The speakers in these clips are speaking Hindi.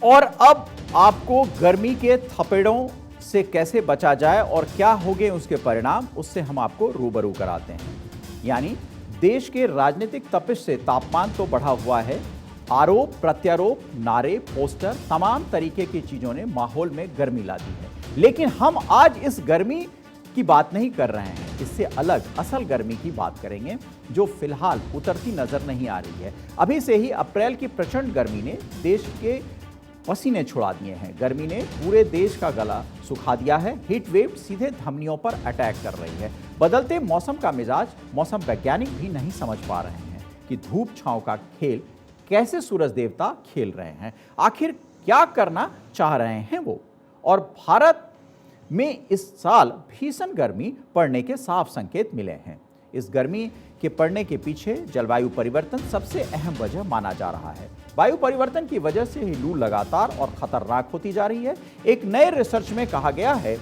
और अब आपको गर्मी के थपेड़ों से कैसे बचा जाए और क्या होंगे उसके परिणाम, उससे हम आपको रूबरू कराते हैं। यानी देश के राजनीतिक तपिश से तापमान तो बढ़ा हुआ है, आरोप प्रत्यारोप, नारे, पोस्टर, तमाम तरीके की चीजों ने माहौल में गर्मी ला दी है। लेकिन हम आज इस गर्मी की बात नहीं कर रहे हैं, इससे अलग असल गर्मी की बात करेंगे जो फिलहाल उतरती नजर नहीं आ रही है। अभी से ही अप्रैल की प्रचंड गर्मी ने देश के पसीने छुड़ा दिए हैं। गर्मी ने पूरे देश का गला सुखा दिया है। हीट वेव सीधे धमनियों पर अटैक कर रही है। बदलते मौसम का मिजाज मौसम वैज्ञानिक भी नहीं समझ पा रहे हैं कि धूप छांव का खेल कैसे सूरज देवता खेल रहे हैं। आखिर क्या करना चाह रहे हैं वो। और भारत में इस साल भीषण गर्मी पड़ने के साफ संकेत मिले हैं। इस गर्मी के पड़ने के पीछे जलवायु परिवर्तन सबसे अहम वजह माना जा रहा है। वायु परिवर्तन की वजह से ही लू लगातार और खतरनाक होती जा रही है। एक नए रिसर्च में कहा गया है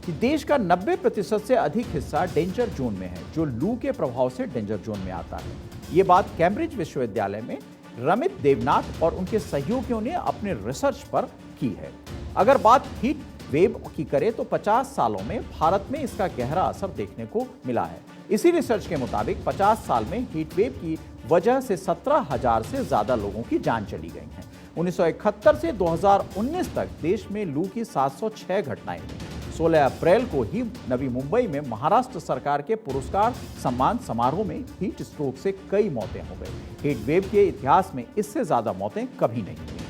कि देश का 90% से अधिक हिस्सा डेंजर जोन में है, जो लू के प्रभाव से डेंजर जोन में आता है। ये बात कैम्ब्रिज विश्वविद्यालय में रमित देवनाथ और उनके सहयोगियों ने अपने रिसर्च पर की है। अगर बात हीट वेव की करें तो 50 सालों में भारत में इसका गहरा असर देखने को मिला है। इसी रिसर्च के मुताबिक 50 साल में हीट वेव की वजह से 17,000 से ज्यादा लोगों की जान चली गई है। 1971 से 2019 तक देश में लू की 706 घटनाएं हुई। 16 अप्रैल को ही नवी मुंबई में महाराष्ट्र सरकार के पुरस्कार सम्मान समारोह में हीट स्ट्रोक से कई मौतें हो गई। हीट वेव के इतिहास में इससे ज्यादा मौतें कभी नहीं हुई।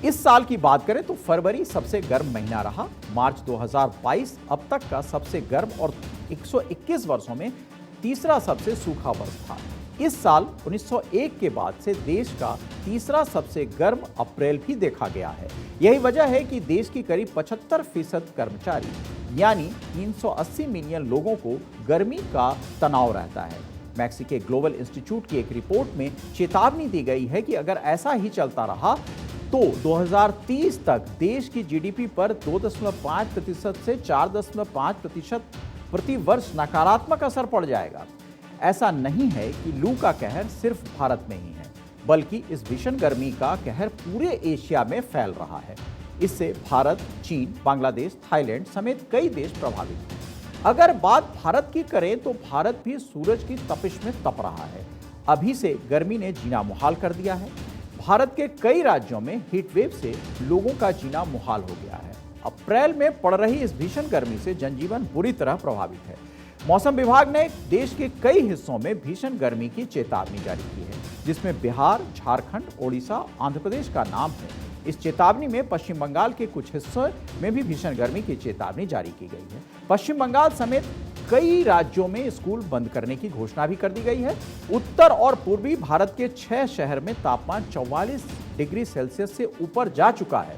इस साल की बात करें तो फरवरी सबसे गर्म महीना रहा। मार्च 2022 अब तक का सबसे गर्म और 121 वर्षों में तीसरा सबसे सूखा वर्ष था। इस साल 1901 के बाद से देश का तीसरा सबसे गर्म अप्रैल भी देखा गया है। यही वजह है कि देश की करीब 75% कर्मचारी यानी 380 मिलियन लोगों को गर्मी का तनाव रहता है। मैक्सी के ग्लोबल इंस्टीट्यूट की एक रिपोर्ट में चेतावनी दी गई है कि अगर ऐसा ही चलता रहा तो 2030 तक देश की जीडीपी पर 2.5% से 4.5% प्रति वर्ष नकारात्मक असर पड़ जाएगा। ऐसा नहीं है कि लू का कहर सिर्फ भारत में ही है, बल्कि इस भीषण गर्मी का कहर पूरे एशिया में फैल रहा है। इससे भारत, चीन, बांग्लादेश, थाईलैंड समेत कई देश प्रभावित हैं। अगर बात भारत की करें तो भारत भी सूरज की तपिश में तप रहा है। अभी से गर्मी ने जीना मुहाल कर दिया है। भारत के कई राज्यों में हीट वेव से लोगों का जीना मुहाल हो गया है। अप्रैल में पड़ रही इस भीषण गर्मी से जनजीवन बुरी तरह प्रभावित है। मौसम विभाग ने देश के कई हिस्सों में भीषण गर्मी की चेतावनी जारी की है, जिसमें बिहार, झारखंड, ओडिशा, आंध्र प्रदेश का नाम है। इस चेतावनी में पश्चिम बंगाल के कुछ हिस्सों में भी भीषण गर्मी की चेतावनी जारी की गई है। पश्चिम बंगाल समेत कई राज्यों में स्कूल बंद करने की घोषणा भी कर दी गई है। उत्तर और पूर्वी भारत के 6 शहर में तापमान 44 डिग्री सेल्सियस से ऊपर जा चुका है।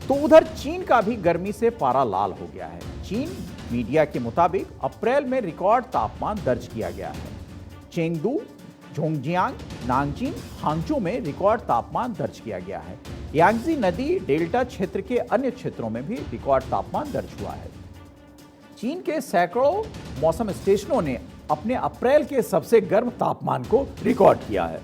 तो उधर चीन का भी गर्मी से पारा लाल हो गया है। चीन मीडिया के मुताबिक अप्रैल में रिकॉर्ड तापमान दर्ज किया गया है। चेंगडू, झोंगजियांग, नांगचिन, हांगझो में रिकॉर्ड तापमान दर्ज किया गया है। यांगजी नदी डेल्टा क्षेत्र के अन्य क्षेत्रों में भी रिकॉर्ड तापमान दर्ज हुआ है। चीन के सैकड़ों मौसम स्टेशनों ने अपने अप्रैल के सबसे गर्म तापमान को रिकॉर्ड किया है।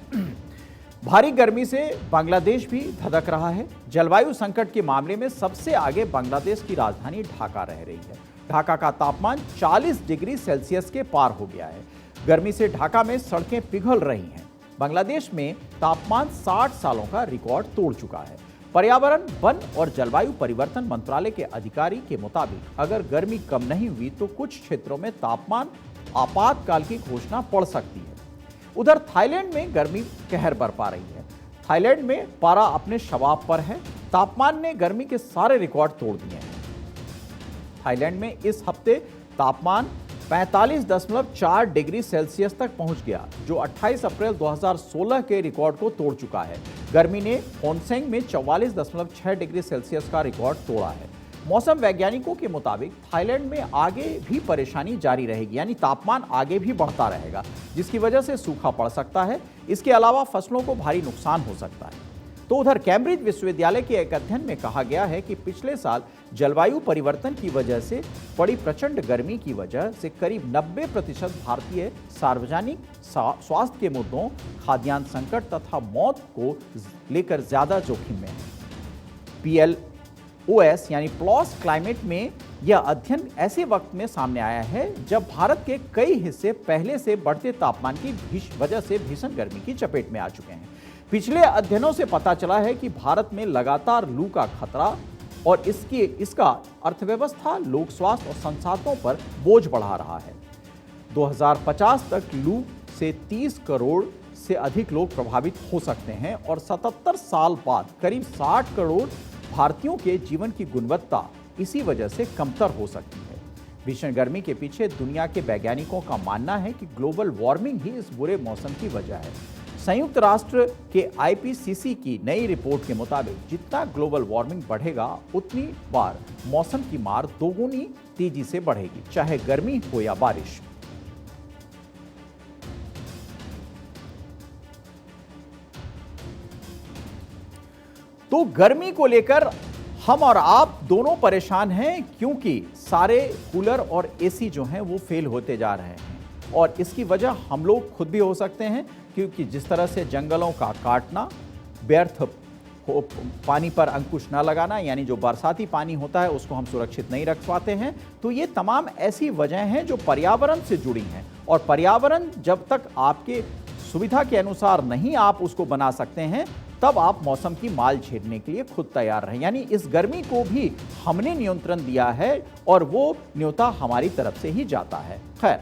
भारी गर्मी से बांग्लादेश भी धधक रहा है। जलवायु संकट के मामले में सबसे आगे बांग्लादेश की राजधानी ढाका रह रही है। ढाका का तापमान 40 डिग्री सेल्सियस के पार हो गया है। गर्मी से ढाका में सड़कें पिघल रही हैं। बांग्लादेश में तापमान 60 सालों का रिकॉर्ड तोड़ चुका है। पर्यावरण, वन और जलवायु परिवर्तन मंत्रालय के अधिकारी के मुताबिक अगर गर्मी कम नहीं हुई तो कुछ क्षेत्रों में तापमान आपातकाल की घोषणा पड़ सकती है। उधर थाईलैंड में गर्मी कहर बरपा रही है। थाईलैंड में पारा अपने शवाब पर है। तापमान ने गर्मी के सारे रिकॉर्ड तोड़ दिए हैं। थाईलैंड में इस हफ्ते तापमान 45.4 डिग्री सेल्सियस तक पहुंच गया, जो 28 अप्रैल 2016 के रिकॉर्ड को तोड़ चुका है। गर्मी ने होनसेंग में 44.6 डिग्री सेल्सियस का रिकॉर्ड तोड़ा है। मौसम वैज्ञानिकों के मुताबिक थाईलैंड में आगे भी परेशानी जारी रहेगी, यानी तापमान आगे भी बढ़ता रहेगा, जिसकी वजह से सूखा पड़ सकता है। इसके अलावा फसलों को भारी नुकसान हो सकता है। तो उधर कैम्ब्रिज विश्वविद्यालय के एक अध्ययन में कहा गया है कि पिछले साल जलवायु परिवर्तन की वजह से पड़ी प्रचंड गर्मी की वजह से करीब 90% भारतीय सार्वजनिक स्वास्थ्य के मुद्दों, खाद्यान्न संकट तथा मौत को लेकर ज्यादा जोखिम में है। PLOS यानी प्लॉस क्लाइमेट में यह अध्ययन ऐसे वक्त में सामने आया है जब भारत के कई हिस्से पहले से बढ़ते तापमान की वजह से भीषण गर्मी की चपेट में आ चुके हैं। पिछले अध्ययनों से पता चला है कि भारत में लगातार लू का खतरा और इसका अर्थव्यवस्था, लोक स्वास्थ्य और संसाधनों पर बोझ बढ़ा रहा है। 2050 तक लू से 30 करोड़ से अधिक लोग प्रभावित हो सकते हैं और 77 साल बाद करीब 60 करोड़ भारतीयों के जीवन की गुणवत्ता इसी वजह से कमतर हो सकती है। भीषण गर्मी के पीछे दुनिया के वैज्ञानिकों का मानना है कि ग्लोबल वार्मिंग ही इस बुरे मौसम की वजह है। संयुक्त राष्ट्र के IPCC की नई रिपोर्ट के मुताबिक जितना ग्लोबल वार्मिंग बढ़ेगा उतनी बार मौसम की मार दोगुनी तेजी से बढ़ेगी, चाहे गर्मी हो या बारिश। तो गर्मी को लेकर हम और आप दोनों परेशान हैं, क्योंकि सारे कूलर और AC जो हैं वो फेल होते जा रहे हैं और इसकी वजह हम लोग खुद भी हो सकते हैं, क्योंकि जिस तरह से जंगलों का काटना, व्यर्थ पानी पर अंकुश न लगाना, यानी जो बरसाती पानी होता है उसको हम सुरक्षित नहीं रख पाते हैं। तो ये तमाम ऐसी वजह हैं जो पर्यावरण से जुड़ी हैं और पर्यावरण जब तक आपके सुविधा के अनुसार नहीं आप उसको बना सकते हैं तब आप मौसम की माल झेलने के लिए खुद तैयार रहें। यानी इस गर्मी को भी हमने नियंत्रण दिया है और वो न्योता हमारी तरफ से ही जाता है। खैर,